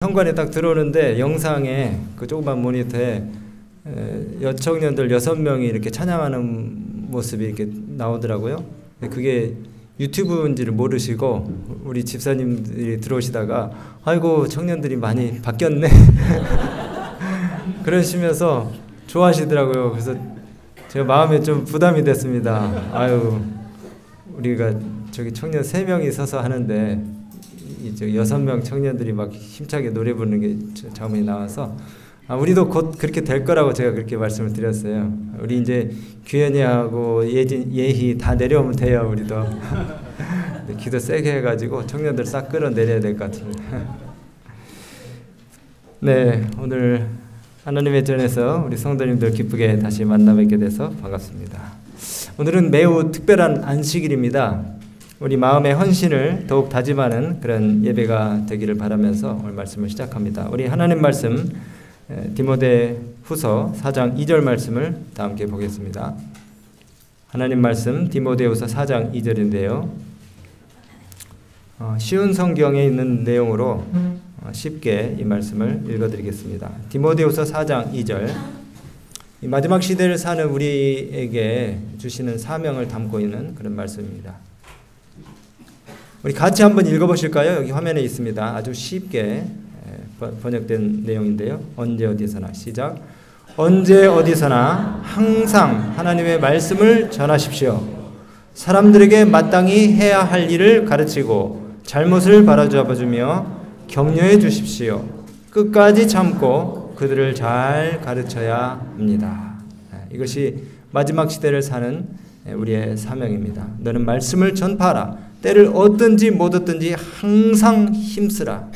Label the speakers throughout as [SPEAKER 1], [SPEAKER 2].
[SPEAKER 1] 현관에 딱 들어오는데 영상에 그 조그만 모니터에 여청년들 6명이 이렇게 찬양하는 모습이 이렇게 나오더라고요. 그게 유튜브인지를 모르시고 우리 집사님들이 들어오시다가 아이고 청년들이 많이 바뀌었네 그러시면서 좋아하시더라고요. 그래서 제가 마음에 좀 부담이 됐습니다. 아유, 우리가 저기 청년 3명이 서서 하는데 이제 6명 청년들이 막 힘차게 노래 부르는 게 장면이 나와서 우리도 곧 그렇게 될 거라고 제가 그렇게 말씀을 드렸어요. 우리 이제 규현이하고 예희 다 내려오면 돼요. 우리도 기도 세게 해가지고 청년들 싹 끌어내려야 될 것 같습니다. 네, 오늘 하나님의 전에서 우리 성도님들 기쁘게 다시 만나 뵙게 돼서 반갑습니다. 오늘은 매우 특별한 안식일입니다. 우리 마음의 헌신을 더욱 다짐하는 그런 예배가 되기를 바라면서 오늘 말씀을 시작합니다. 우리 하나님 말씀 디모데후서 4장 2절 말씀을 다 함께 보겠습니다. 하나님 말씀 디모데후서 4장 2절인데요. 쉬운 성경에 있는 내용으로 쉽게 이 말씀을 읽어드리겠습니다. 디모데후서 4장 2절. 이 마지막 시대를 사는 우리에게 주시는 사명을 담고 있는 그런 말씀입니다. 우리 같이 한번 읽어보실까요? 여기 화면에 있습니다. 아주 쉽게 번역된 내용인데요. 언제 어디서나 시작. 언제 어디서나 항상 하나님의 말씀을 전하십시오. 사람들에게 마땅히 해야 할 일을 가르치고 잘못을 바로잡아주며 격려해 주십시오. 끝까지 참고 그들을 잘 가르쳐야 합니다. 이것이 마지막 시대를 사는 우리의 사명입니다. 너는 말씀을 전파하라. 때를 얻든지 못 얻든지 항상 힘쓰라.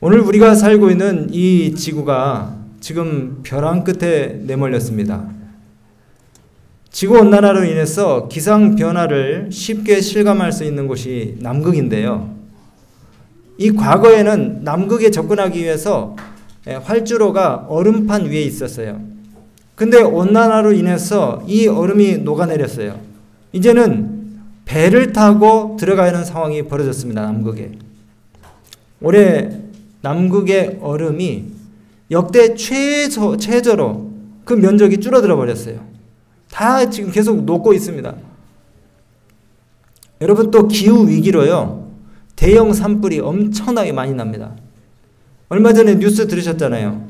[SPEAKER 1] 오늘 우리가 살고 있는 이 지구가 지금 벼랑 끝에 내몰렸습니다. 지구온난화로 인해서 기상변화를 쉽게 실감할 수 있는 곳이 남극인데요. 이 과거에는 남극에 접근하기 위해서 활주로가 얼음판 위에 있었어요. 근데 온난화로 인해서 이 얼음이 녹아내렸어요. 이제는 배를 타고 들어가야 하는 상황이 벌어졌습니다. 남극에. 올해 남극의 얼음이 역대 최저로 그 면적이 줄어들어 버렸어요. 다 지금 계속 녹고 있습니다. 여러분, 또 기후 위기로요, 대형 산불이 엄청나게 많이 납니다. 얼마 전에 뉴스 들으셨잖아요.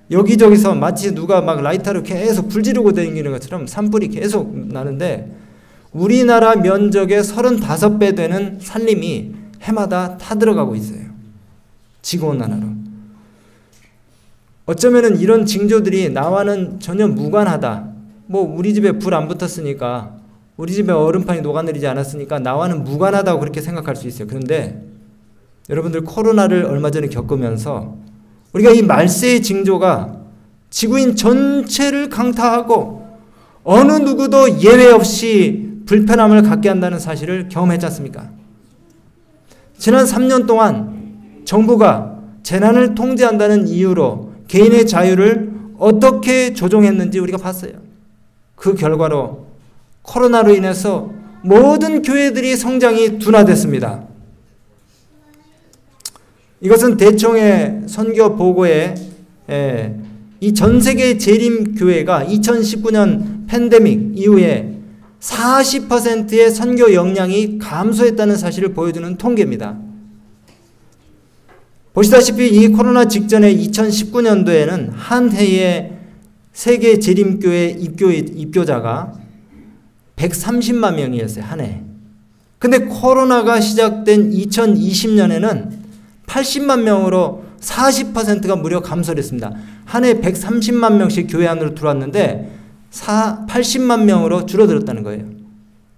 [SPEAKER 1] 여기저기서 마치 누가 막 라이터로 계속 불 지르고 다니는 것처럼 산불이 계속 나는데 우리나라 면적의 35배 되는 산림이 해마다 타들어가고 있어요. 지구온난화로. 어쩌면은 이런 징조들이 나와는 전혀 무관하다. 뭐 우리 집에 불 안 붙었으니까, 우리 집에 얼음판이 녹아내리지 않았으니까 나와는 무관하다고 그렇게 생각할 수 있어요. 그런데 여러분들, 코로나를 얼마 전에 겪으면서 우리가 이 말세의 징조가 지구인 전체를 강타하고 어느 누구도 예외 없이 불편함을 갖게 한다는 사실을 경험했지 않습니까? 지난 3년 동안 정부가 재난을 통제한다는 이유로 개인의 자유를 어떻게 조종했는지 우리가 봤어요. 그 결과로 코로나로 인해서 모든 교회들이 성장이 둔화됐습니다. 이것은 대총의 선교 보고에 이 전 세계 재림교회가 2019년 팬데믹 이후에 40%의 선교 역량이 감소했다는 사실을 보여주는 통계입니다. 보시다시피 이 코로나 직전에 2019년도에는 한 해에 세계 재림교회 입교자가 130만 명이었어요. 한 해. 근데 코로나가 시작된 2020년에는 80만 명으로 40%가 무려 감소를 했습니다. 한 해 130만 명씩 교회 안으로 들어왔는데 80만 명으로 줄어들었다는 거예요.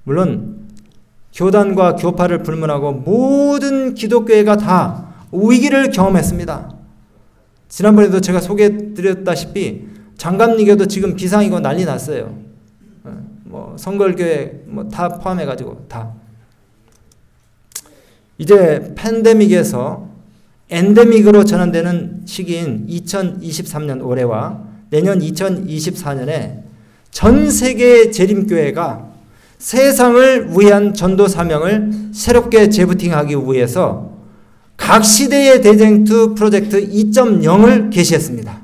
[SPEAKER 1] 물론 교단과 교파를 불문하고 모든 기독교회가 다 위기를 경험했습니다. 지난번에도 제가 소개해드렸다시피 장갑리교도 지금 비상이고 난리 났어요. 뭐 성걸교회 뭐 다 포함해가지고 다. 이제 팬데믹에서 엔데믹으로 전환되는 시기인 2023년 올해와 내년 2024년에 전 세계 재림교회가 세상을 위한 전도 사명을 새롭게 재부팅하기 위해서 각 시대의 대쟁투 프로젝트 2.0을 개시했습니다.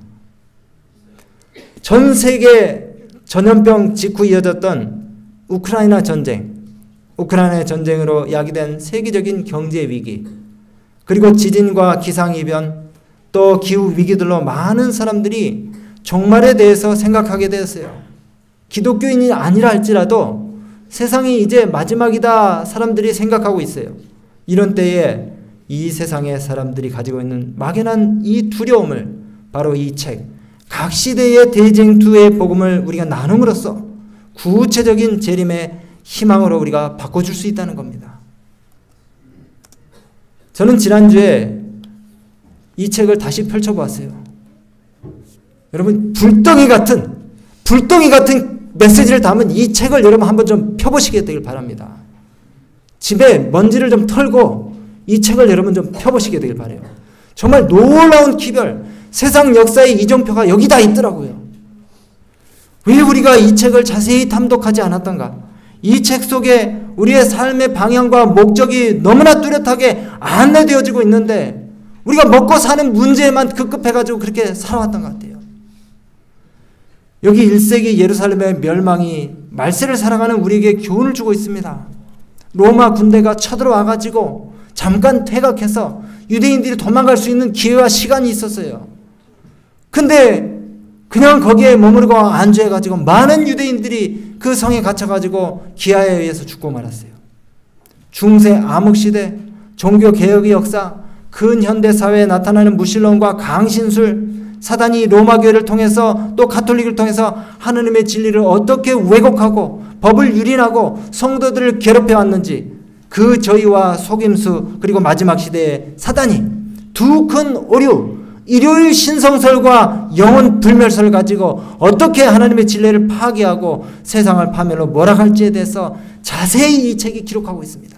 [SPEAKER 1] 전 세계 전염병 직후 이어졌던 우크라이나 전쟁, 우크라이나 전쟁으로 야기된 세계적인 경제 위기, 그리고 지진과 기상이변, 또 기후 위기들로 많은 사람들이 종말에 대해서 생각하게 되었어요. 기독교인이 아니라 할지라도 세상이 이제 마지막이다 사람들이 생각하고 있어요. 이런 때에 이 세상의 사람들이 가지고 있는 막연한 이 두려움을 바로 이 책, 각 시대의 대쟁투의 복음을 우리가 나눔으로써 구체적인 재림의 희망으로 우리가 바꿔줄 수 있다는 겁니다. 저는 지난주에 이 책을 다시 펼쳐보았어요. 여러분, 불덩이 같은 메시지를 담은 이 책을 여러분 한번 좀 펴보시게 되길 바랍니다. 집에 먼지를 좀 털고 이 책을 여러분 좀 펴보시게 되길 바라요. 정말 놀라운 기별, 세상 역사의 이정표가 여기 다 있더라고요. 왜 우리가 이 책을 자세히 탐독하지 않았던가? 이 책 속에 우리의 삶의 방향과 목적이 너무나 뚜렷하게 안내되어지고 있는데 우리가 먹고 사는 문제에만 급급해가지고 그렇게 살아왔던 것 같아요. 여기 1세기 예루살렘의 멸망이 말세를 살아가는 우리에게 교훈을 주고 있습니다. 로마 군대가 쳐들어와가지고 잠깐 퇴각해서 유대인들이 도망갈 수 있는 기회와 시간이 있었어요. 근데 그냥 거기에 머무르고 안주해가지고 많은 유대인들이 그 성에 갇혀가지고 기아에 의해서 죽고 말았어요. 중세 암흑시대, 종교개혁의 역사, 근현대 사회에 나타나는 무신론과 강신술, 사단이 로마 교회를 통해서 또 가톨릭을 통해서 하느님의 진리를 어떻게 왜곡하고 법을 유린하고 성도들을 괴롭혀왔는지 그 저희와 속임수 그리고 마지막 시대에 사단이 두 큰 오류, 일요일 신성설과 영혼 불멸설을 가지고 어떻게 하나님의 진리를 파괴하고 세상을 파멸로 몰아갈지에 대해서 자세히 이 책이 기록하고 있습니다.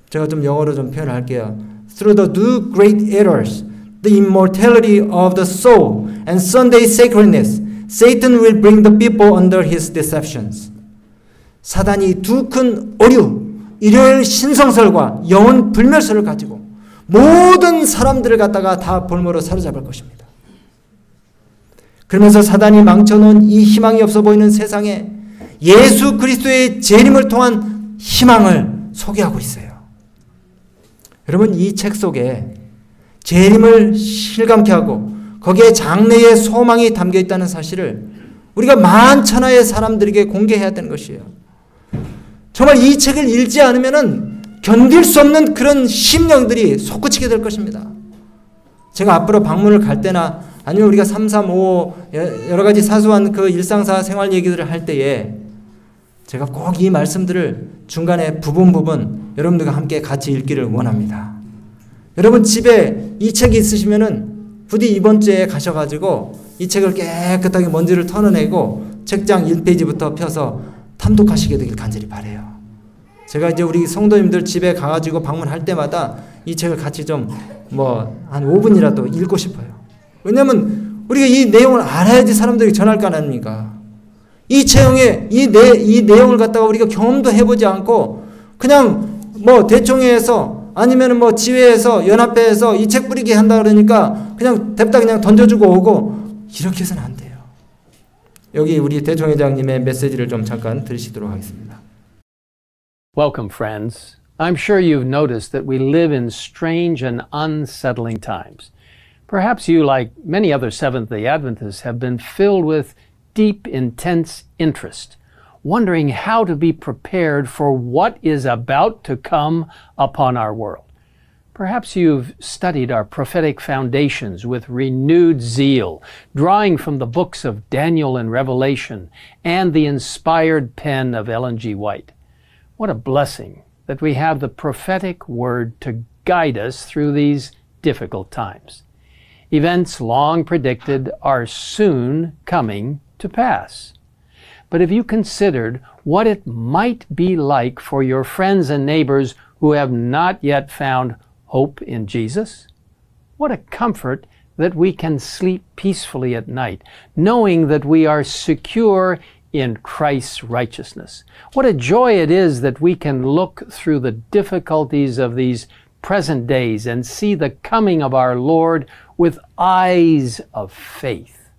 [SPEAKER 1] 제가 좀 영어로 좀 표현할게요. Through the two great errors, the immortality of the soul and Sunday sacredness, Satan will bring the people under his deceptions. 사단이 두 큰 오류, 일요일 신성설과 영혼 불멸설을 가지고 모든 사람들을 갖다가 다 볼모로 사로잡을 것입니다. 그러면서 사단이 망쳐놓은 이 희망이 없어 보이는 세상에 예수 그리스도의 재림을 통한 희망을 소개하고 있어요. 여러분, 이 책 속에 재림을 실감케 하고 거기에 장래의 소망이 담겨 있다는 사실을 우리가 만천하의 사람들에게 공개해야 되는 것이에요. 정말 이 책을 읽지 않으면은 견딜 수 없는 그런 심령들이 솟구치게 될 것입니다. 제가 앞으로 방문을 갈 때나 아니면 우리가 335 여러 가지 사소한 그 일상사 생활 얘기들을 할 때에 제가 꼭 이 말씀들을 중간에 부분 여러분들과 함께 같이 읽기를 원합니다. 여러분 집에 이 책이 있으시면은 부디 이번 주에 가셔가지고 이 책을 깨끗하게 먼지를 털어내고 책장 1페이지부터 펴서 탐독하시게 되길 간절히 바라요. 제가 이제 우리 성도님들 집에 가가지고 방문할 때마다 이 책을 같이 좀 한 5분이라도 읽고 싶어요. 왜냐하면 우리가 이 내용을 알아야지 사람들에게 전할 거 아닙니까? 이 책에 이 내용을 갖다가 우리가 경험도 해보지 않고 그냥 대충 해서 아니면 지회에서 연합회에서 이 책 뿌리기 한다 그러니까 그냥 냅다 그냥 던져주고 오고 이렇게 해서는 안 돼요. 여기 우리 대총회장님의 메시지를 좀 잠깐 들으시도록 하겠습니다.
[SPEAKER 2] Welcome, friends. I'm sure you've noticed that we live in strange and unsettling times. Perhaps you, like many other Seventh-day Adventists, have been filled with deep, intense interest, wondering how to be prepared for what is about to come upon our world. Perhaps you've studied our prophetic foundations with renewed zeal, drawing from the books of Daniel and Revelation and the inspired pen of Ellen G. White. What a blessing that we have the prophetic word to guide us through these difficult times. Events long predicted are soon coming to pass. But have you considered what it might be like for your friends and neighbors who have not yet found hope in Jesus? What a comfort that we can sleep peacefully at night, knowing that we are secure in Christ's righteousness. What a joy it is that we can look through the difficulties of these present days and see the coming of our Lord with eyes of faith.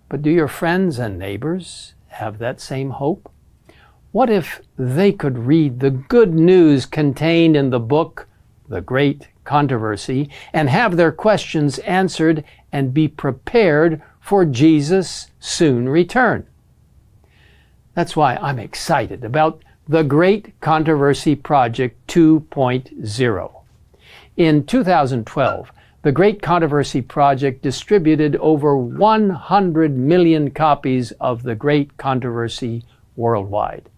[SPEAKER 2] But do your friends and neighbors have that same hope? What if they could read the good news contained in the book, The Great Controversy, and have their questions answered and be prepared for Jesus' soon return? That's why I'm excited about the Great Controversy Project 2.0. In 2012, the Great Controversy Project distributed over 100 million copies of The Great Controversy worldwide.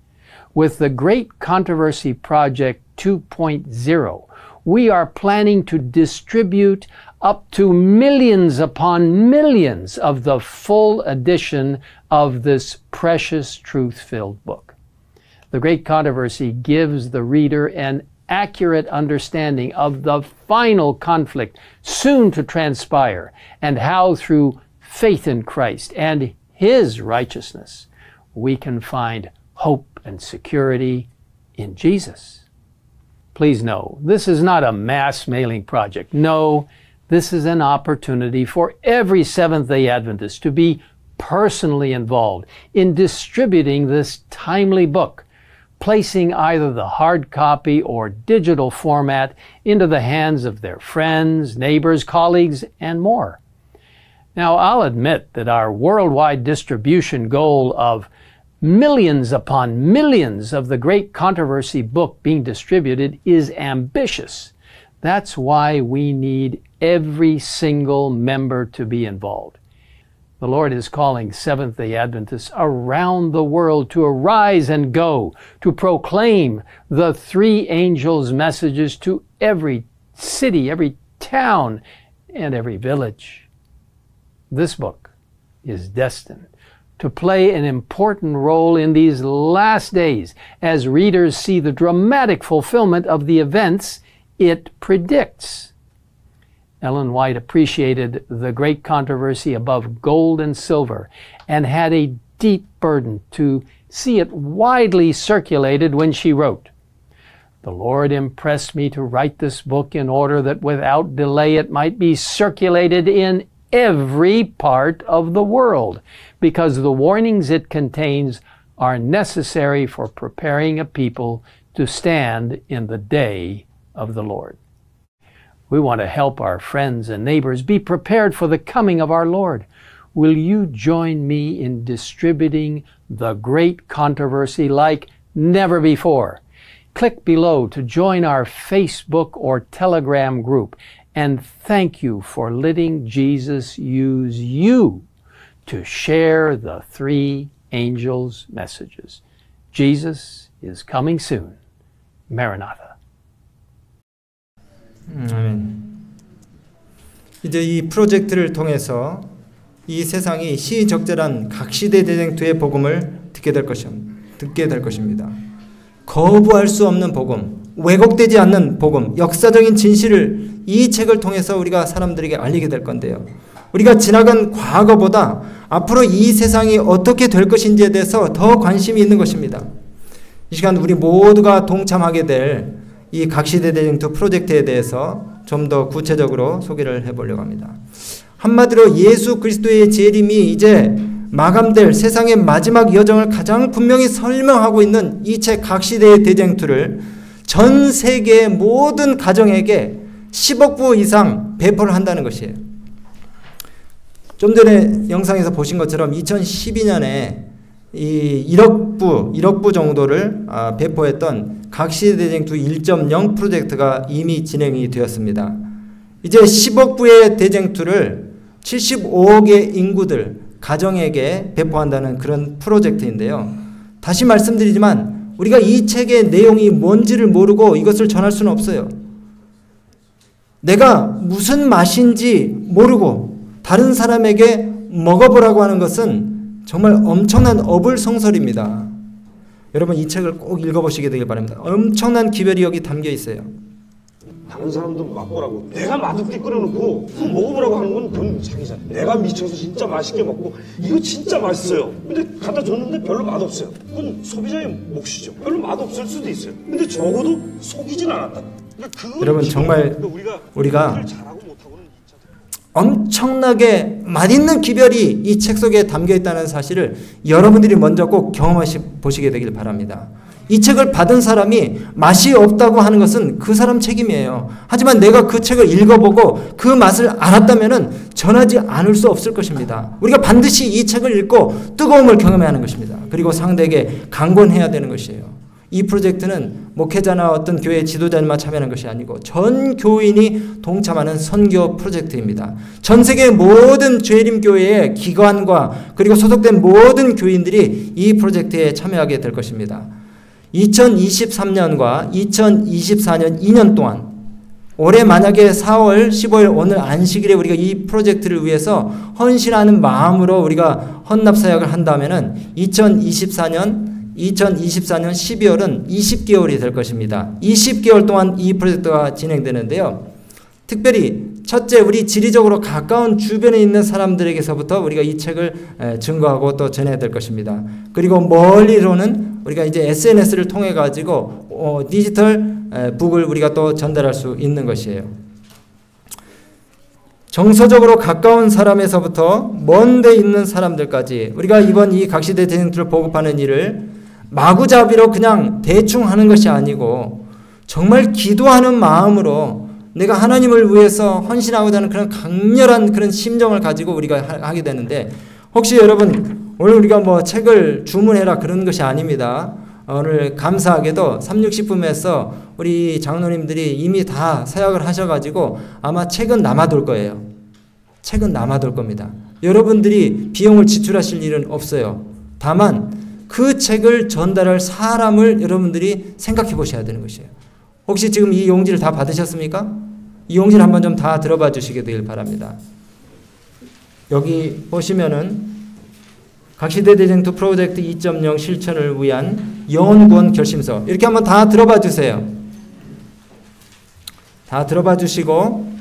[SPEAKER 2] With the Great Controversy Project 2.0, we are planning to distribute up to millions upon millions of the full edition of this precious truth-filled book. The Great Controversy gives the reader an accurate understanding of the final conflict soon to transpire and how through faith in Christ and His righteousness we can find hope and security in Jesus. Please know, this is not a mass mailing project. No, this is an opportunity for every Seventh-day Adventist to be personally involved in distributing this timely book, placing either the hard copy or digital format into the hands of their friends, neighbors, colleagues, and more. Now, I'll admit that our worldwide distribution goal of millions upon millions of the Great Controversy book being distributed is ambitious. That's why we need every single member to be involved. The Lord is calling Seventh-day Adventists around the world to arise and go, to proclaim the three angels' messages to every city, every town, and every village. This book is destined to play an important role in these last days as readers see the dramatic fulfillment of the events it predicts. Ellen White appreciated the Great Controversy above gold and silver and had a deep burden to see it widely circulated when she wrote, "The Lord impressed me to write this book in order that without delay it might be circulated in every part of the world, because the warnings it contains are necessary for preparing a people to stand in the day of the Lord." We want to help our friends and neighbors be prepared for the coming of our Lord. Will you join me in distributing the Great Controversy like never before? Click below to join our Facebook or Telegram group, and thank you for letting Jesus use you to share the three angels' messages. Jesus is coming soon. Maranatha.
[SPEAKER 1] 아멘. 이제 이 프로젝트를 통해서 이 세상이 시적절한 각시대 대쟁투의 복음을 듣게 될 것입니다. 거부할 수 없는 복음, 왜곡되지 않는 복음, 역사적인 진실을 이 책을 통해서 우리가 사람들에게 알리게 될 건데요. 우리가 지나간 과거보다 앞으로 이 세상이 어떻게 될 것인지에 대해서 더 관심이 있는 것입니다. 이 시간 우리 모두가 동참하게 될 이 각시대 대쟁투 프로젝트에 대해서 좀 더 구체적으로 소개를 해보려고 합니다. 한마디로 예수 그리스도의 재림이 이제 마감될 세상의 마지막 여정을 가장 분명히 설명하고 있는 이 책 각시대의 대쟁투를 전 세계의 모든 가정에게 10억 부 이상 배포를 한다는 것이에요. 좀 전에 영상에서 보신 것처럼 2012년에 이 1억 부 정도를 배포했던 각시대 대쟁투 1.0 프로젝트가 이미 진행이 되었습니다. 이제 10억 부의 대쟁투를 75억의 인구들, 가정에게 배포한다는 그런 프로젝트인데요. 다시 말씀드리지만 우리가 이 책의 내용이 뭔지를 모르고 이것을 전할 수는 없어요. 내가 무슨 맛인지 모르고 다른 사람에게 먹어보라고 하는 것은 정말 엄청난 어불성설입니다. 여러분 이 책을 꼭 읽어보시게 되길 바랍니다. 엄청난 기별이 여기 담겨 있어요.
[SPEAKER 3] 다른 사람도 맛보라고 내가 맛없게 끓여놓고 그거 먹어보라고 하는 건 그건 자기잖아. 내가 미쳐서 진짜 맛있게 먹고 이거 진짜 맛있어요. 근데 갖다 줬는데 별로 맛없어요. 그건 소비자의 몫이죠. 별로 맛없을 수도 있어요. 근데 적어도 속이진 않았다.
[SPEAKER 1] 여러분 정말 우리가 엄청나게 맛있는 기별이 이 책 속에 담겨 있다는 사실을 여러분들이 먼저 꼭 보시게 되길 바랍니다. 이 책을 받은 사람이 맛이 없다고 하는 것은 그 사람 책임이에요. 하지만 내가 그 책을 읽어보고 그 맛을 알았다면 전하지 않을 수 없을 것입니다. 우리가 반드시 이 책을 읽고 뜨거움을 경험해야 하는 것입니다. 그리고 상대에게 강권해야 되는 것이에요. 이 프로젝트는 목회자나 어떤 교회 지도자님만 참여하는 것이 아니고 전 교인이 동참하는 선교 프로젝트입니다. 전 세계 모든 재림교회의 기관과 그리고 소속된 모든 교인들이 이 프로젝트에 참여하게 될 것입니다. 2023년과 2024년 2년 동안 올해 만약에 4월 15일 오늘 안식일에 우리가 이 프로젝트를 위해서 헌신하는 마음으로 우리가 헌납사역을 한다면은 2024년 12월은 20개월이 될 것입니다. 20개월 동안 이 프로젝트가 진행되는데요. 특별히 첫째, 우리 지리적으로 가까운 주변에 있는 사람들에게서부터 우리가 이 책을 증거하고 또 전해야 될 것입니다. 그리고 멀리로는 우리가 이제 SNS를 통해 가지고 디지털 북을 우리가 또 전달할 수 있는 것이에요. 정서적으로 가까운 사람에서부터 먼데 있는 사람들까지 우리가 이번 이 각시대 재생틀을 보급하는 일을 마구잡이로 그냥 대충 하는 것이 아니고 정말 기도하는 마음으로 내가 하나님을 위해서 헌신하고자 하는 그런 강렬한 그런 심정을 가지고 우리가 하게 되는데, 혹시 여러분 오늘 우리가 뭐 책을 주문해라 그런 것이 아닙니다. 오늘 감사하게도 360품에서 우리 장로님들이 이미 다 서약을 하셔가지고 아마 책은 남아돌 거예요. 책은 남아돌 겁니다. 여러분들이 비용을 지출하실 일은 없어요. 다만 그 책을 전달할 사람을 여러분들이 생각해 보셔야 되는 것이에요. 혹시 지금 이 용지를 다 받으셨습니까? 이 용지를 한번 좀 다 들어봐 주시게 되길 바랍니다. 여기 보시면은 각시대 대쟁투 프로젝트 2.0 실천을 위한 영혼구원 결심서, 이렇게 한번 다 들어봐 주세요. 다 들어봐 주시고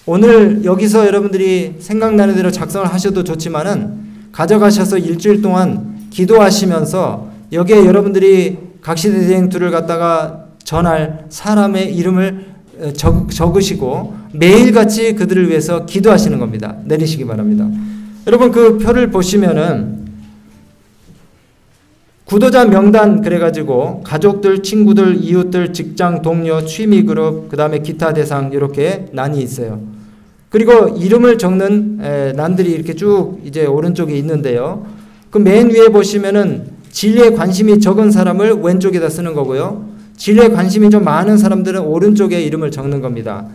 [SPEAKER 1] 오늘 여기서 여러분들이 생각나는 대로 작성을 하셔도 좋지만은 가져가셔서 일주일 동안 기도하시면서 여기에 여러분들이 각시대 대쟁투를 갖다가 전할 사람의 이름을 적으시고 매일같이 그들을 위해서 기도하시는 겁니다. 내리시기 바랍니다. 여러분 그 표를 보시면은 구도자 명단 그래가지고 가족들, 친구들, 이웃들, 직장, 동료, 취미 그룹, 그 다음에 기타 대상 이렇게 난이 있어요. 그리고 이름을 적는 난들이 이렇게 쭉 이제 오른쪽에 있는데요. 그 맨 위에 보시면은 진리에 관심이 적은 사람을 왼쪽에다 쓰는 거고요. 진리에 관심이 좀 많은 사람들은 오른쪽에 이름을 적는 겁니다.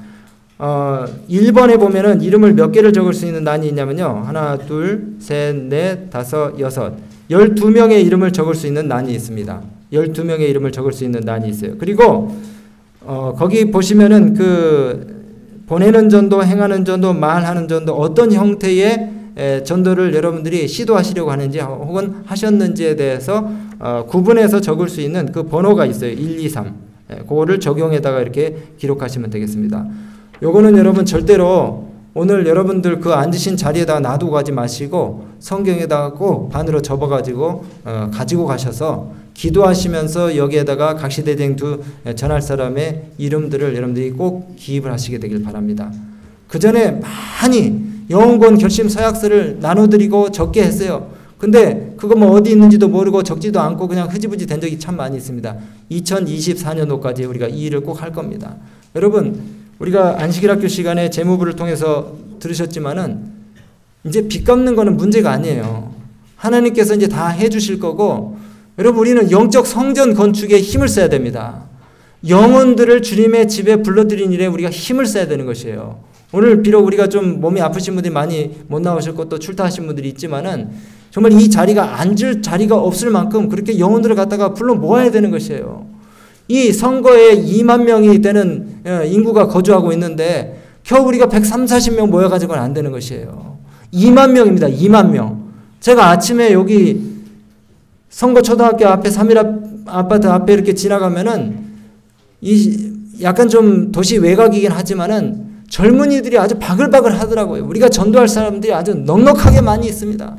[SPEAKER 1] 1번에 보면은 이름을 몇 개를 적을 수 있는 난이 있냐면요. 하나, 둘, 셋, 넷, 다섯, 여섯. 12명의 이름을 적을 수 있는 난이 있습니다. 12명의 이름을 적을 수 있는 난이 있어요. 그리고 거기 보시면은 그 보내는 전도, 행하는 전도, 말하는 전도, 어떤 형태의 전도를 여러분들이 시도하시려고 하는지 혹은 하셨는지에 대해서 구분해서 적을 수 있는 그 번호가 있어요. 1, 2, 3. 그거를 적용에다가 이렇게 기록하시면 되겠습니다. 요거는 여러분 절대로 오늘 여러분들 그 앉으신 자리에다가 놔두고 가지 마시고 성경에다가 꼭 반으로 접어가지고 가지고 가셔서 기도하시면서 여기에다가 각시대쟁투 전할 사람의 이름들을 여러분들이 꼭 기입을 하시게 되길 바랍니다. 그 전에 많이 영혼구원 결심 서약서를 나눠드리고 적게 했어요. 근데 그거 뭐 어디 있는지도 모르고 적지도 않고 그냥 흐지부지 된 적이 참 많이 있습니다. 2024년도까지 우리가 이 일을 꼭 할 겁니다. 여러분 우리가 안식일 학교 시간에 재무부를 통해서 들으셨지만은 이제 빚 갚는 거는 문제가 아니에요. 하나님께서 이제 다 해주실 거고, 여러분 우리는 영적 성전 건축에 힘을 써야 됩니다. 영혼들을 주님의 집에 불러들인 일에 우리가 힘을 써야 되는 것이에요. 오늘 비록 우리가 좀 몸이 아프신 분들이 많이 못 나오셨고 또 출타하신 분들이 있지만은 정말 이 자리가 앉을 자리가 없을 만큼 그렇게 영혼들을 갖다가 불러 모아야 되는 것이에요. 이 선거에 2만 명이 되는 인구가 거주하고 있는데 겨우 우리가 130-40명 모여가지고는 안 되는 것이에요. 2만 명입니다. 2만 명. 제가 아침에 여기 선거초등학교 앞에 3일 아파트 앞에 이렇게 지나가면은 약간 좀 도시 외곽이긴 하지만은 젊은이들이 아주 바글바글 하더라고요. 우리가 전도할 사람들이 아주 넉넉하게 많이 있습니다.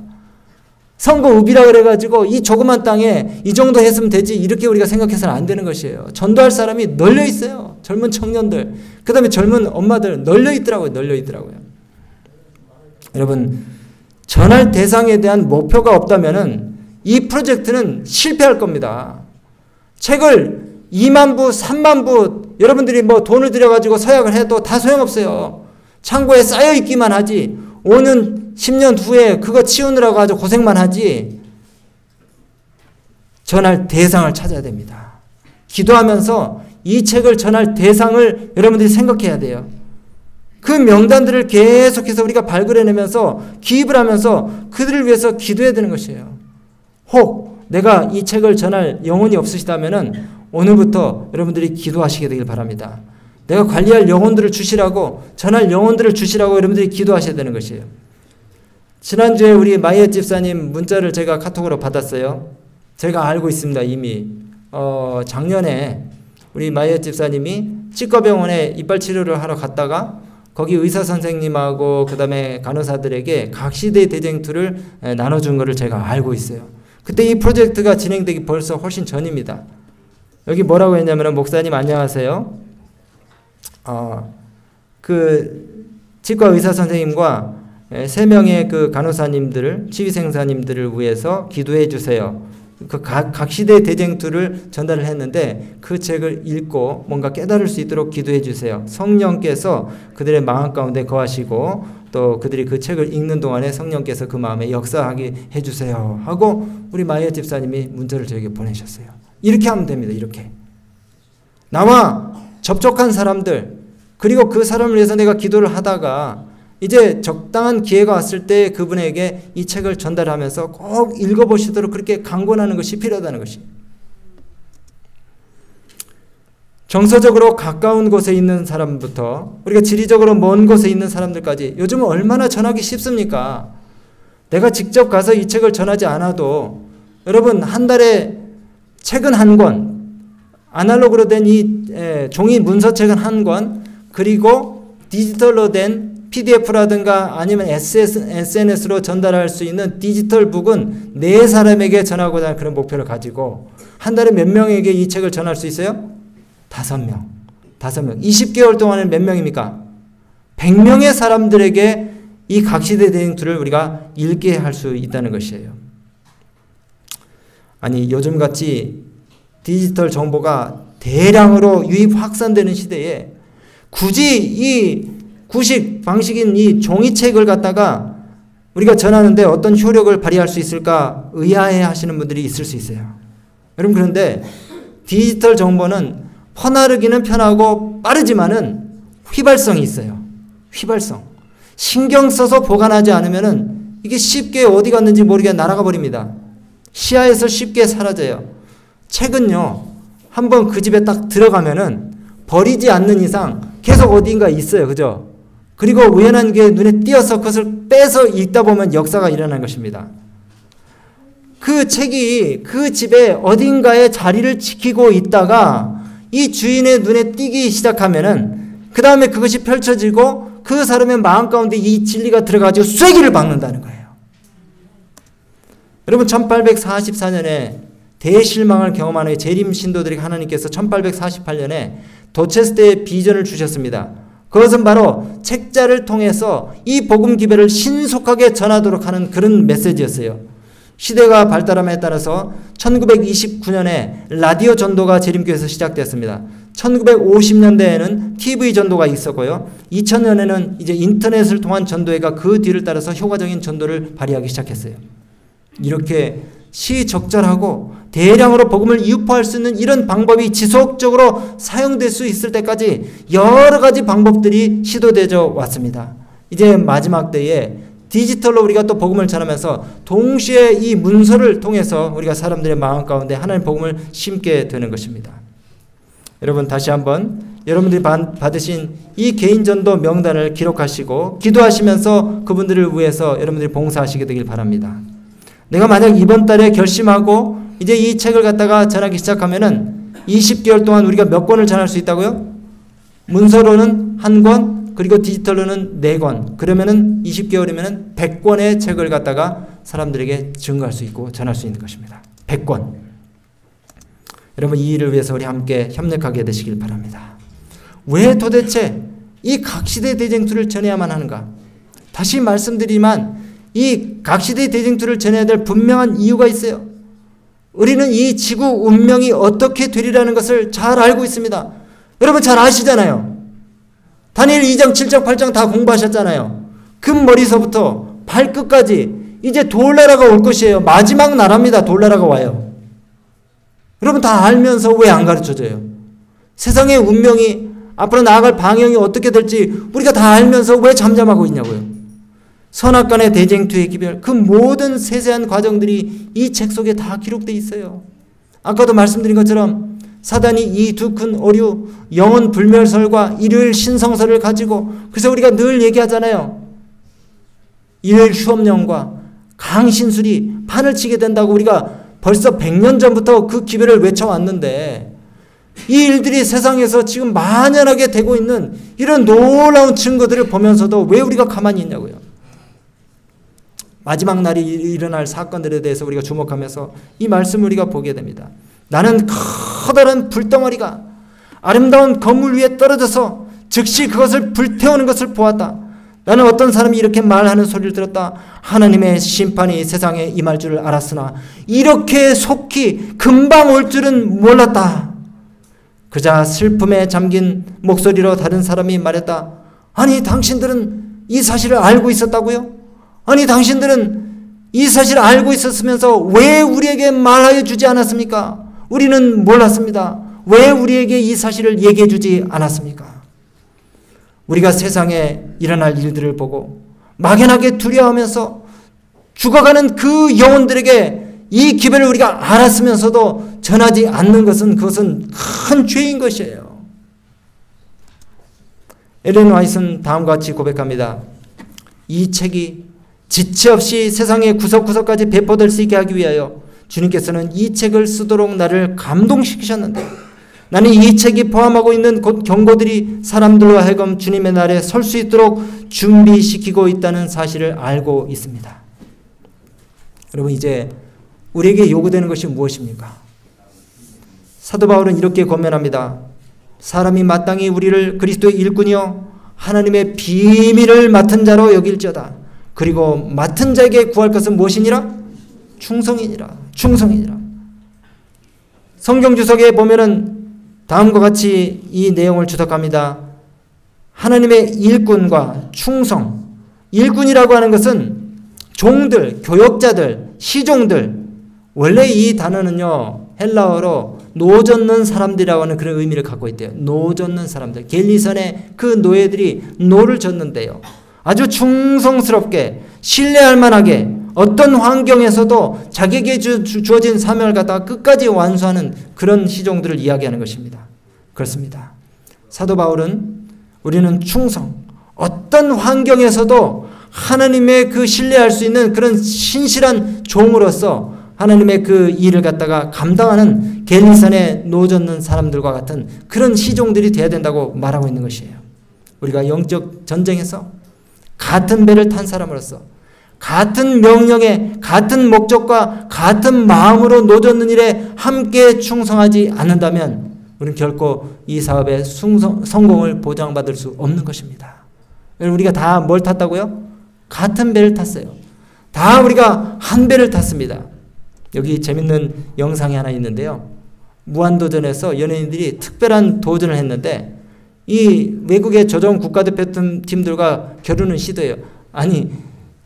[SPEAKER 1] 선거읍이라 그래가지고 이 조그만 땅에 이 정도 했으면 되지 이렇게 우리가 생각해서는 안 되는 것이에요. 전도할 사람이 널려 있어요. 젊은 청년들, 그 다음에 젊은 엄마들 널려 있더라고요. 여러분, 전할 대상에 대한 목표가 없다면은 이 프로젝트는 실패할 겁니다. 책을 2만 부, 3만 부 여러분들이 뭐 돈을 들여가지고 서약을 해도 다 소용없어요. 창고에 쌓여 있기만 하지 5년, 10년 후에 그거 치우느라고 아주 고생만 하지. 전할 대상을 찾아야 됩니다. 기도하면서 이 책을 전할 대상을 여러분들이 생각해야 돼요. 그 명단들을 계속해서 우리가 발굴해내면서 기입을 하면서 그들을 위해서 기도해야 되는 것이에요. 혹 내가 이 책을 전할 영혼이 없으시다면은 오늘부터 여러분들이 기도하시게 되길 바랍니다. 내가 관리할 영혼들을 주시라고, 전할 영혼들을 주시라고 여러분들이 기도하셔야 되는 것이에요. 지난주에 우리 마이엇 집사님 문자를 제가 카톡으로 받았어요. 제가 알고 있습니다. 이미 작년에 우리 마이엇 집사님이 치과병원에 이빨 치료를 하러 갔다가 거기 의사 선생님하고 그 다음에 간호사들에게 각시대 대쟁투를 나눠준 것을 제가 알고 있어요. 그때 이 프로젝트가 진행되기 벌써 훨씬 전입니다. 여기 뭐라고 했냐면, 목사님 안녕하세요. 그 치과 의사 선생님과 3명의 그 간호사님들을, 치위생사님들을 위해서 기도해 주세요. 그 각시대 대쟁투를 전달을 했는데 그 책을 읽고 뭔가 깨달을 수 있도록 기도해 주세요. 성령께서 그들의 마음 가운데 거하시고 또 그들이 그 책을 읽는 동안에 성령께서 그 마음에 역사하게 해 주세요 하고 우리 마이엇 집사님이 문자를 저에게 보내셨어요. 이렇게 하면 됩니다. 이렇게 나와 접촉한 사람들, 그리고 그 사람을 위해서 내가 기도를 하다가 이제 적당한 기회가 왔을 때 그분에게 이 책을 전달하면서 꼭 읽어보시도록 그렇게 강권하는 것이 필요하다는 것이. 정서적으로 가까운 곳에 있는 사람부터 우리가 지리적으로 먼 곳에 있는 사람들까지 요즘은 얼마나 전하기 쉽습니까? 내가 직접 가서 이 책을 전하지 않아도 여러분 한 달에 책은 한 권, 아날로그로 된 이 종이 문서책은 한 권, 그리고 디지털로 된 PDF라든가 아니면 SNS로 전달할 수 있는 디지털 북은 4사람에게 전하고자 하는 그런 목표를 가지고 한 달에 몇 명에게 이 책을 전할 수 있어요? 5명. 20개월 동안은 몇 명입니까? 100명의 사람들에게 이 각시대 대행투를 우리가 읽게 할 수 있다는 것이에요. 아니 요즘같이 디지털 정보가 대량으로 유입 확산되는 시대에 굳이 이 구식 방식인 이 종이책을 갖다가 우리가 전하는데 어떤 효력을 발휘할 수 있을까 의아해 하시는 분들이 있을 수 있어요. 여러분 그런데 디지털 정보는 퍼나르기는 편하고 빠르지만은 휘발성이 있어요. 휘발성. 신경 써서 보관하지 않으면은 이게 쉽게 어디 갔는지 모르게 날아가 버립니다. 시야에서 쉽게 사라져요. 책은요, 한번 그 집에 딱 들어가면은 버리지 않는 이상 계속 어딘가 있어요. 그죠? 그리고 우연한 게 눈에 띄어서 그것을 빼서 읽다 보면 역사가 일어나는 것입니다. 그 책이 그 집에 어딘가에 자리를 지키고 있다가 이 주인의 눈에 띄기 시작하면은 그 다음에 그것이 펼쳐지고 그 사람의 마음 가운데 이 진리가 들어가지고 쐐기를 박는다는 거예요. 여러분 1844년에 대실망을 경험하는 재림 신도들에게 하나님께서 1848년에 도체스테의 비전을 주셨습니다. 그것은 바로 책자를 통해서 이 복음 기배를 신속하게 전하도록 하는 그런 메시지였어요. 시대가 발달함에 따라서 1929년에 라디오 전도가 재림교회에서 시작됐습니다. 1950년대에는 TV 전도가 있었고요. 2000년에는 이제 인터넷을 통한 전도회가 그 뒤를 따라서 효과적인 전도를 발휘하기 시작했어요. 이렇게 시적절하고 대량으로 복음을 유포할 수 있는 이런 방법이 지속적으로 사용될 수 있을 때까지 여러 가지 방법들이 시도되어 왔습니다. 이제 마지막 때에 디지털로 우리가 또 복음을 전하면서 동시에 이 문서를 통해서 우리가 사람들의 마음 가운데 하나님의 복음을 심게 되는 것입니다. 여러분 다시 한번 여러분들이 받으신 이 개인전도 명단을 기록하시고 기도하시면서 그분들을 위해서 여러분들이 봉사하시게 되길 바랍니다. 내가 만약 이번 달에 결심하고 이제 이 책을 갖다가 전하기 시작하면은 20개월 동안 우리가 몇 권을 전할 수 있다고요? 문서로는 1권, 그리고 디지털로는 4권. 그러면은 20개월이면은 100권의 책을 갖다가 사람들에게 증거할 수 있고 전할 수 있는 것입니다. 100권. 여러분, 이 일을 위해서 우리 함께 협력하게 되시길 바랍니다. 왜 도대체 이 각시대 대쟁투를 전해야만 하는가? 다시 말씀드리지만 이 각시대 대쟁투를 전해야 될 분명한 이유가 있어요. 우리는 이 지구 운명이 어떻게 되리라는 것을 잘 알고 있습니다. 여러분 잘 아시잖아요. 다니엘 2장, 7장, 8장 다 공부하셨잖아요. 금머리서부터 발끝까지 이제 돌나라가 올 것이에요. 마지막 나라입니다. 돌나라가 와요. 여러분 다 알면서 왜 안 가르쳐줘요? 세상의 운명이 앞으로 나아갈 방향이 어떻게 될지 우리가 다 알면서 왜 잠잠하고 있냐고요. 선악간의 대쟁투의 기별, 그 모든 세세한 과정들이 이 책 속에 다 기록되어 있어요. 아까도 말씀드린 것처럼 사단이 이 두 큰 오류, 영혼 불멸설과 일요일 신성설을 가지고, 그래서 우리가 늘 얘기하잖아요. 일요일 휴업령과 강신술이 판을 치게 된다고 우리가 벌써 100년 전부터 그 기별을 외쳐왔는데, 이 일들이 세상에서 지금 만연하게 되고 있는 이런 놀라운 증거들을 보면서도 왜 우리가 가만히 있냐고요. 마지막 날이 일어날 사건들에 대해서 우리가 주목하면서 이 말씀을 우리가 보게 됩니다. 나는 커다란 불덩어리가 아름다운 건물 위에 떨어져서 즉시 그것을 불태우는 것을 보았다. 나는 어떤 사람이 이렇게 말하는 소리를 들었다. 하나님의 심판이 세상에 임할 줄을 알았으나 이렇게 속히 금방 올 줄은 몰랐다. 그자 슬픔에 잠긴 목소리로 다른 사람이 말했다. 아니 당신들은 이 사실을 알고 있었다고요? 아니 당신들은 이 사실을 알고 있었으면서 왜 우리에게 말하여 주지 않았습니까? 우리는 몰랐습니다. 왜 우리에게 이 사실을 얘기해 주지 않았습니까? 우리가 세상에 일어날 일들을 보고 막연하게 두려워하면서 죽어가는 그 영혼들에게 이 기별을 우리가 알았으면서도 전하지 않는 것은 그것은 큰 죄인 것이에요. 엘렌 화이트는 다음과 같이 고백합니다. 이 책이 지체 없이 세상의 구석구석까지 배포될 수 있게 하기 위하여 주님께서는 이 책을 쓰도록 나를 감동시키셨는데, 나는 이 책이 포함하고 있는 곧 경고들이 사람들로 하여금 주님의 날에 설 수 있도록 준비시키고 있다는 사실을 알고 있습니다. 여러분 이제 우리에게 요구되는 것이 무엇입니까? 사도 바울은 이렇게 권면합니다. 사람이 마땅히 우리를 그리스도의 일꾼이요 하나님의 비밀을 맡은 자로 여길지어다. 그리고 맡은 자에게 구할 것은 무엇이니라? 충성이니라. 충성이니라. 성경 주석에 보면은 다음과 같이 이 내용을 주석합니다. 하나님의 일꾼과 충성. 일꾼이라고 하는 것은 종들, 교역자들, 시종들. 원래 이 단어는요 헬라어로 노 젓는 사람들이라고 하는 그런 의미를 갖고 있대요. 노 젓는 사람들. 겔리선의 그 노예들이 노를 젓는데요. 아주 충성스럽게 신뢰할 만하게 어떤 환경에서도 자기에게 주어진 사명을 갖다가 끝까지 완수하는 그런 시종들을 이야기하는 것입니다. 그렇습니다. 사도 바울은 우리는 충성, 어떤 환경에서도 하나님의 그 신뢰할 수 있는 그런 신실한 종으로서 하나님의 그 일을 갖다가 감당하는 겔리선에 노젓는 사람들과 같은 그런 시종들이 되어야 된다고 말하고 있는 것이에요. 우리가 영적 전쟁에서 같은 배를 탄 사람으로서 같은 명령에 같은 목적과 같은 마음으로 노젓는 일에 함께 충성하지 않는다면 우리는 결코 이 사업의 성공을 보장받을 수 없는 것입니다. 우리가 다 뭘 탔다고요? 같은 배를 탔어요. 다 우리가 한 배를 탔습니다. 여기 재밌는 영상이 하나 있는데요. 무한도전에서 연예인들이 특별한 도전을 했는데 이 외국의 조정 국가대표팀들과 겨루는 시도예요. 아니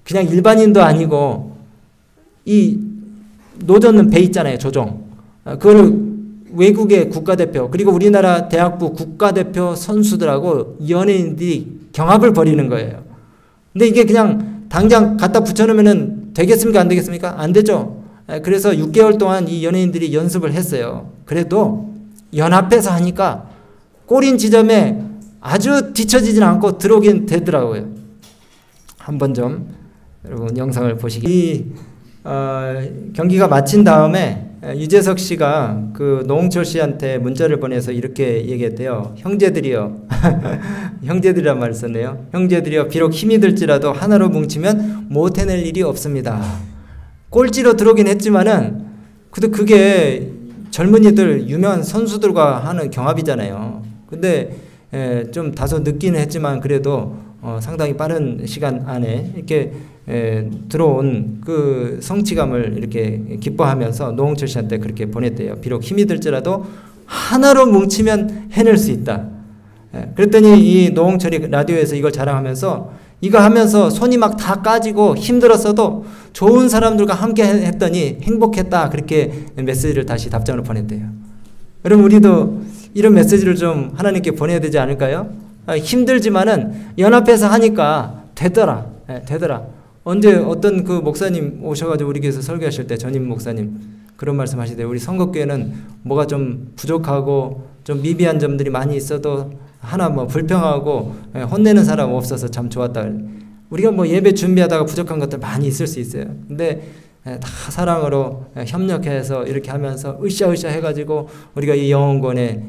[SPEAKER 1] 그냥 일반인도 아니고 이 노젓는 배 있잖아요. 조정. 그걸 외국의 국가대표 그리고 우리나라 대학부 국가대표 선수들하고 연예인들이 경합을 벌이는 거예요. 근데 이게 그냥 당장 갖다 붙여놓으면 되겠습니까? 안 되겠습니까? 안 되죠. 그래서 6개월 동안 이 연예인들이 연습을 했어요. 그래도 연합해서 하니까 꼬린 지점에 아주 뒤처지진 않고 들어오긴 되더라고요. 한번 좀 여러분 영상을 보시기. 경기가 마친 다음에 유재석 씨가 그 노홍철 씨한테 문자를 보내서 이렇게 얘기했대요. 형제들이요. 형제들이란 말을 썼네요. 형제들이요. 비록 힘이 들지라도 하나로 뭉치면 못 해낼 일이 없습니다. 꼴찌로 들어오긴 했지만은 그래도 그게 젊은이들 유명한 선수들과 하는 경합이잖아요. 근데 좀 다소 늦기는 했지만 그래도 상당히 빠른 시간 안에 이렇게 들어온 그 성취감을 이렇게 기뻐하면서 노홍철 씨한테 그렇게 보냈대요. 비록 힘이 들지라도 하나로 뭉치면 해낼 수 있다. 그랬더니 이 노홍철이 라디오에서 이걸 자랑하면서 이거 하면서 손이 막 다 까지고 힘들었어도 좋은 사람들과 함께 했더니 행복했다. 그렇게 메시지를 다시 답장으로 보냈대요. 여러분 우리도 이런 메시지를 좀 하나님께 보내야 되지 않을까요? 힘들지만은 연합해서 하니까 되더라. 되더라. 언제 어떤 그 목사님 오셔가지고 우리 교회에서 설교하실 때 전임 목사님 그런 말씀 하시대요. 우리 선거교회는 뭐가 좀 부족하고 좀 미비한 점들이 많이 있어도 하나 뭐 불평하고 혼내는 사람 없어서 참 좋았다. 우리가 뭐 예배 준비하다가 부족한 것들 많이 있을 수 있어요. 근데 다 사랑으로 협력해서 이렇게 하면서 으쌰으쌰 해가지고 우리가 이 영혼권에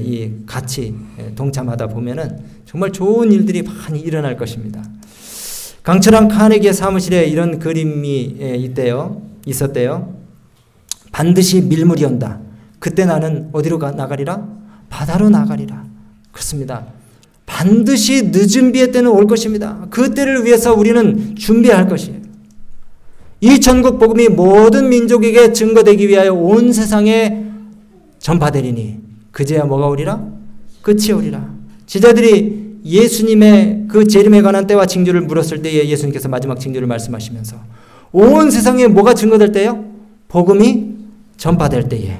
[SPEAKER 1] 이 같이 동참하다 보면은 정말 좋은 일들이 많이 일어날 것입니다. 강철한 카네기의 사무실에 이런 그림이 있었대요. 반드시 밀물이 온다. 그때 나는 어디로 나가리라? 바다로 나가리라. 그렇습니다. 반드시 늦은 비의 때는 올 것입니다. 그 때를 위해서 우리는 준비할 것이에요. 이 전국 복음이 모든 민족에게 증거되기 위하여 온 세상에 전파되리니 그제야 뭐가 오리라? 끝이 오리라. 제자들이 예수님의 그 재림에 관한 때와 징조를 물었을 때에 예수님께서 마지막 징조를 말씀하시면서 온 세상에 뭐가 증거될 때요? 복음이 전파될 때에.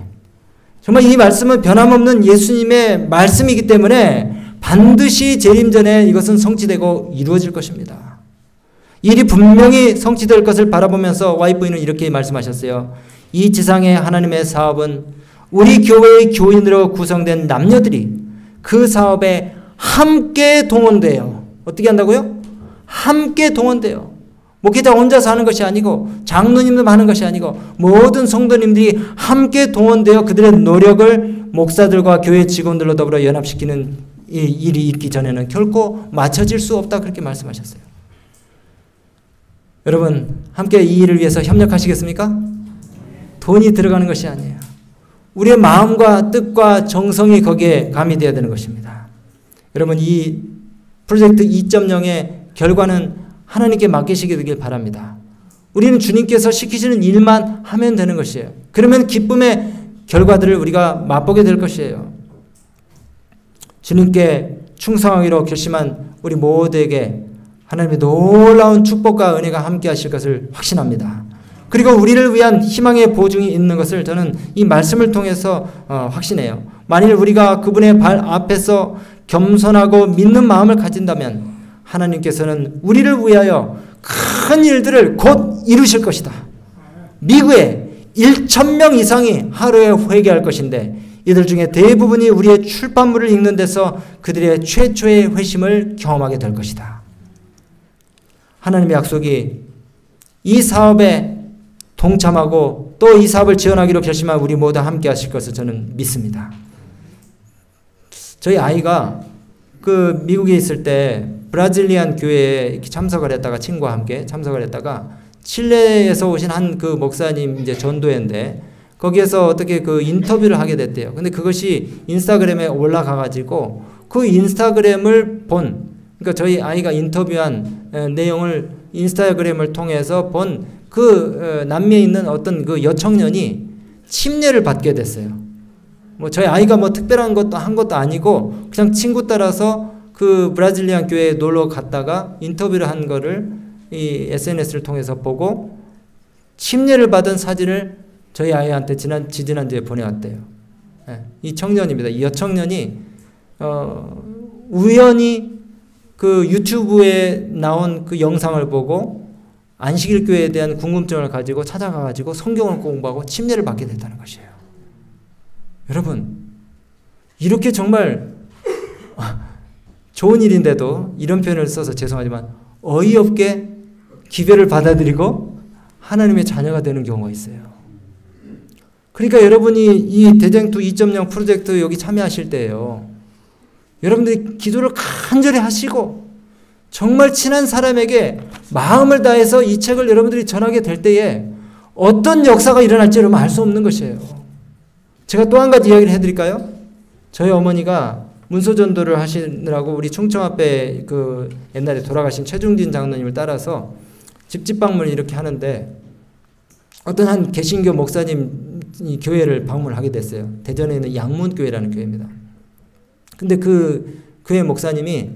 [SPEAKER 1] 정말 이 말씀은 변함없는 예수님의 말씀이기 때문에 반드시 재림 전에 이것은 성취되고 이루어질 것입니다. 일이 분명히 성취될 것을 바라보면서 와이프는 이렇게 말씀하셨어요. 이 지상의 하나님의 사업은 우리 교회의 교인으로 구성된 남녀들이 그 사업에 함께 동원돼요. 어떻게 한다고요? 함께 동원돼요. 목회자 혼자서 하는 것이 아니고 장로님들 하는 것이 아니고 모든 성도님들이 함께 동원되어 그들의 노력을 목사들과 교회 직원들로 더불어 연합시키는 이 일이 있기 전에는 결코 맞춰질 수 없다. 그렇게 말씀하셨어요. 여러분 함께 이 일을 위해서 협력하시겠습니까? 돈이 들어가는 것이 아니에요. 우리의 마음과 뜻과 정성이 거기에 가미되어야 되는 것입니다. 여러분 이 프로젝트 2.0의 결과는 하나님께 맡기시게 되길 바랍니다. 우리는 주님께서 시키시는 일만 하면 되는 것이에요. 그러면 기쁨의 결과들을 우리가 맛보게 될 것이에요. 주님께 충성하기로 결심한 우리 모두에게 하나님의 놀라운 축복과 은혜가 함께 하실 것을 확신합니다. 그리고 우리를 위한 희망의 보증이 있는 것을 저는 이 말씀을 통해서 확신해요. 만일 우리가 그분의 발 앞에서 겸손하고 믿는 마음을 가진다면 하나님께서는 우리를 위하여 큰 일들을 곧 이루실 것이다. 미국에 1,000명 이상이 하루에 회개할 것인데 이들 중에 대부분이 우리의 출판물을 읽는 데서 그들의 최초의 회심을 경험하게 될 것이다. 하나님의 약속이 이 사업에 동참하고 또 이 사업을 지원하기로 결심한 우리 모두 함께 하실 것을 저는 믿습니다. 저희 아이가 그 미국에 있을 때 브라질리안 교회에 이렇게 참석을 했다가 친구와 함께 참석을 했다가 칠레에서 오신 한 그 목사님 이제 전도회인데 거기에서 어떻게 그 인터뷰를 하게 됐대요. 근데 그것이 인스타그램에 올라가 가지고 그 인스타그램을 그러니까 저희 아이가 인터뷰한 내용을 인스타그램을 통해서 본 그 남미에 있는 어떤 그 여청년이 침례를 받게 됐어요. 뭐 저희 아이가 뭐 특별한 것도 한 것도 아니고 그냥 친구 따라서 그 브라질리안 교회에 놀러 갔다가 인터뷰를 한 거를 이 SNS를 통해서 보고 침례를 받은 사진을 저희 아이한테 지지난주에 보내왔대요. 이 청년입니다. 이 여청년이 우연히 그 유튜브에 나온 그 영상을 보고 안식일 교회에 대한 궁금증을 가지고 찾아가가지고 성경을 공부하고 침례를 받게 됐다는 것이에요. 여러분, 이렇게 정말 좋은 일인데도 이런 표현을 써서 죄송하지만 어이없게 기별을 받아들이고 하나님의 자녀가 되는 경우가 있어요. 그러니까 여러분이 이 대쟁투 2.0 프로젝트 여기 참여하실 때예요. 여러분들이 기도를 간절히 하시고 정말 친한 사람에게 마음을 다해서 이 책을 여러분들이 전하게 될 때에 어떤 역사가 일어날지 여러분 알 수 없는 것이에요. 제가 또 한 가지 이야기를 해드릴까요? 저희 어머니가 문서전도를 하시느라고 우리 충청 앞에 그 옛날에 돌아가신 최중진 장로님을 따라서 집집 방문을 이렇게 하는데 어떤 한 개신교 목사님 교회를 방문하게 됐어요. 대전에 있는 양문교회라는 교회입니다. 근데 그 교회 목사님이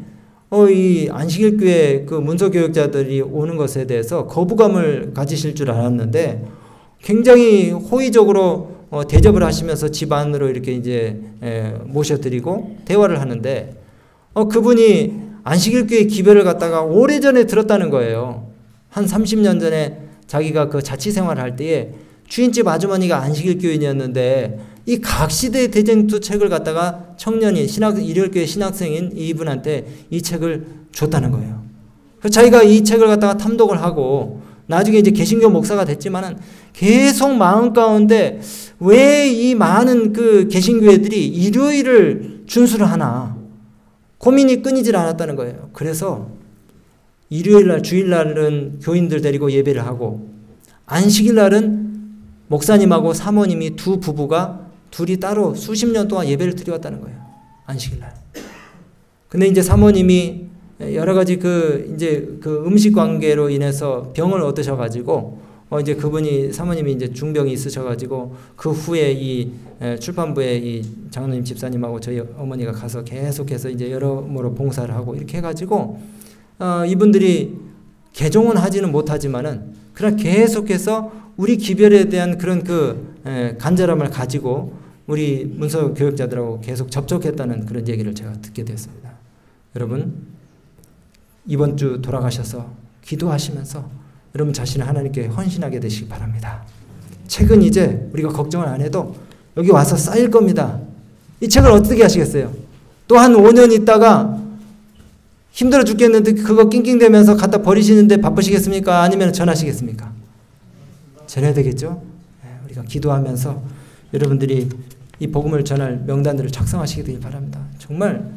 [SPEAKER 1] 이 안식일교회 그 문서교역자들이 오는 것에 대해서 거부감을 가지실 줄 알았는데 굉장히 호의적으로 대접을 하시면서 집 안으로 이렇게 이제 모셔드리고 대화를 하는데 그분이 안식일교회 기별을 갖다가 오래전에 들었다는 거예요. 한 30년 전에 자기가 그 자취생활을 할 때에 주인집 아주머니가 안식일교인이었는데 이 각시대 대쟁투 책을 갖다가 청년이 일요일교회 신학생인 이분한테 이 책을 줬다는 거예요. 그래서 자기가 이 책을 갖다가 탐독을 하고 나중에 이제 개신교 목사가 됐지만은 계속 마음 가운데 왜 이 많은 그 개신교회들이 일요일을 준수를 하나 고민이 끊이질 않았다는 거예요. 그래서 일요일날 주일날은 교인들 데리고 예배를 하고 안식일날은 목사님하고 사모님이 두 부부가 둘이 따로 수십 년 동안 예배를 드려왔다는 거예요. 안식일날. 근데 이제 사모님이 여러 가지 이제 음식 관계로 인해서 병을 얻으셔가지고 이제 사모님이 이제 중병이 있으셔가지고 그 후에 이 출판부에 이 장로님 집사님하고 저희 어머니가 가서 계속해서 이제 여러모로 봉사를 하고 이렇게 해가지고 이분들이 개종은 하지는 못하지만은 그러나 계속해서 우리 기별에 대한 그런 간절함을 가지고 우리 문서 교역자들하고 계속 접촉했다는 그런 얘기를 제가 듣게 됐습니다. 여러분 이번 주 돌아가셔서 기도하시면서 여러분 자신을 하나님께 헌신하게 되시기 바랍니다. 책은 이제 우리가 걱정을 안 해도 여기 와서 쌓일 겁니다. 이 책을 어떻게 하시겠어요? 또 한 5년 있다가 힘들어 죽겠는데 그거 낑낑대면서 갖다 버리시는데 바쁘시겠습니까? 아니면 전하시겠습니까? 전해야 되겠죠? 우리가 기도하면서 여러분들이 이 복음을 전할 명단들을 작성하시게 되길 바랍니다. 정말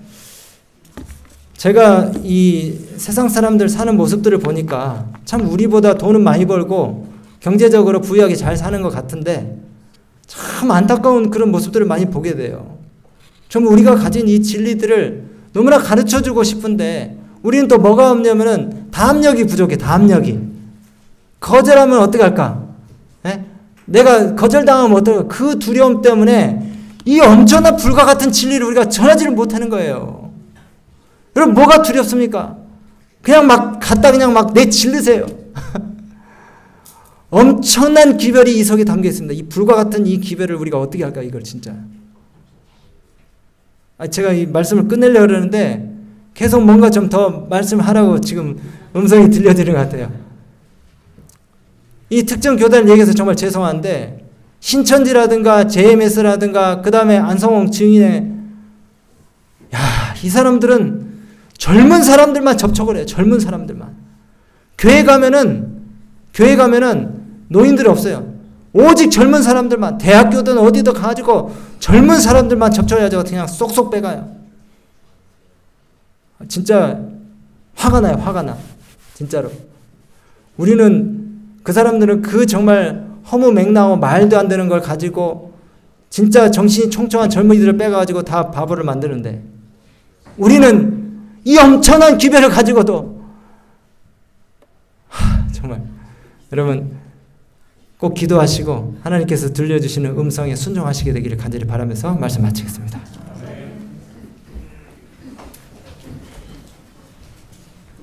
[SPEAKER 1] 제가 이 세상 사람들 사는 모습들을 보니까 참 우리보다 돈은 많이 벌고 경제적으로 부유하게 잘 사는 것 같은데 참 안타까운 그런 모습들을 많이 보게 돼요. 좀 우리가 가진 이 진리들을 너무나 가르쳐주고 싶은데 우리는 또 뭐가 없냐면은 담력이 부족해. 담력이. 거절하면 어떻게 할까? 내가 거절당하면 어떨까? 그 두려움 때문에 이 엄청난 불과 같은 진리를 우리가 전하지를 못하는 거예요. 여러분 뭐가 두렵습니까? 그냥 막 갖다 그냥 막 내질르세요. 엄청난 기별이 이 속에 담겨 있습니다. 이 불과 같은 이 기별을 우리가 어떻게 할까 이걸 진짜. 제가 이 말씀을 끝내려고 그러는데 계속 뭔가 좀 더 말씀하라고 지금 음성이 들려드리는 것 같아요. 이 특정 교단을 얘기해서 정말 죄송한데 신천지라든가 JMS라든가 그 다음에 안성홍 증인의 이 사람들은 젊은 사람들만 접촉을 해요. 젊은 사람들만. 교회 가면은 노인들이 없어요. 오직 젊은 사람들만 대학교든 어디든 가지고 젊은 사람들만 접촉해가지고 그냥 쏙쏙 빼가요. 진짜 화가 나요. 화가 나. 진짜로. 그 사람들은 그 정말 허무맹랑하고 말도 안 되는 걸 가지고 진짜 정신이 총총한 젊은이들을 빼가지고 다 바보를 만드는데 우리는 이 엄청난 기별을 가지고도 정말 여러분 꼭 기도하시고 하나님께서 들려주시는 음성에 순종하시게 되기를 간절히 바라면서 말씀 마치겠습니다.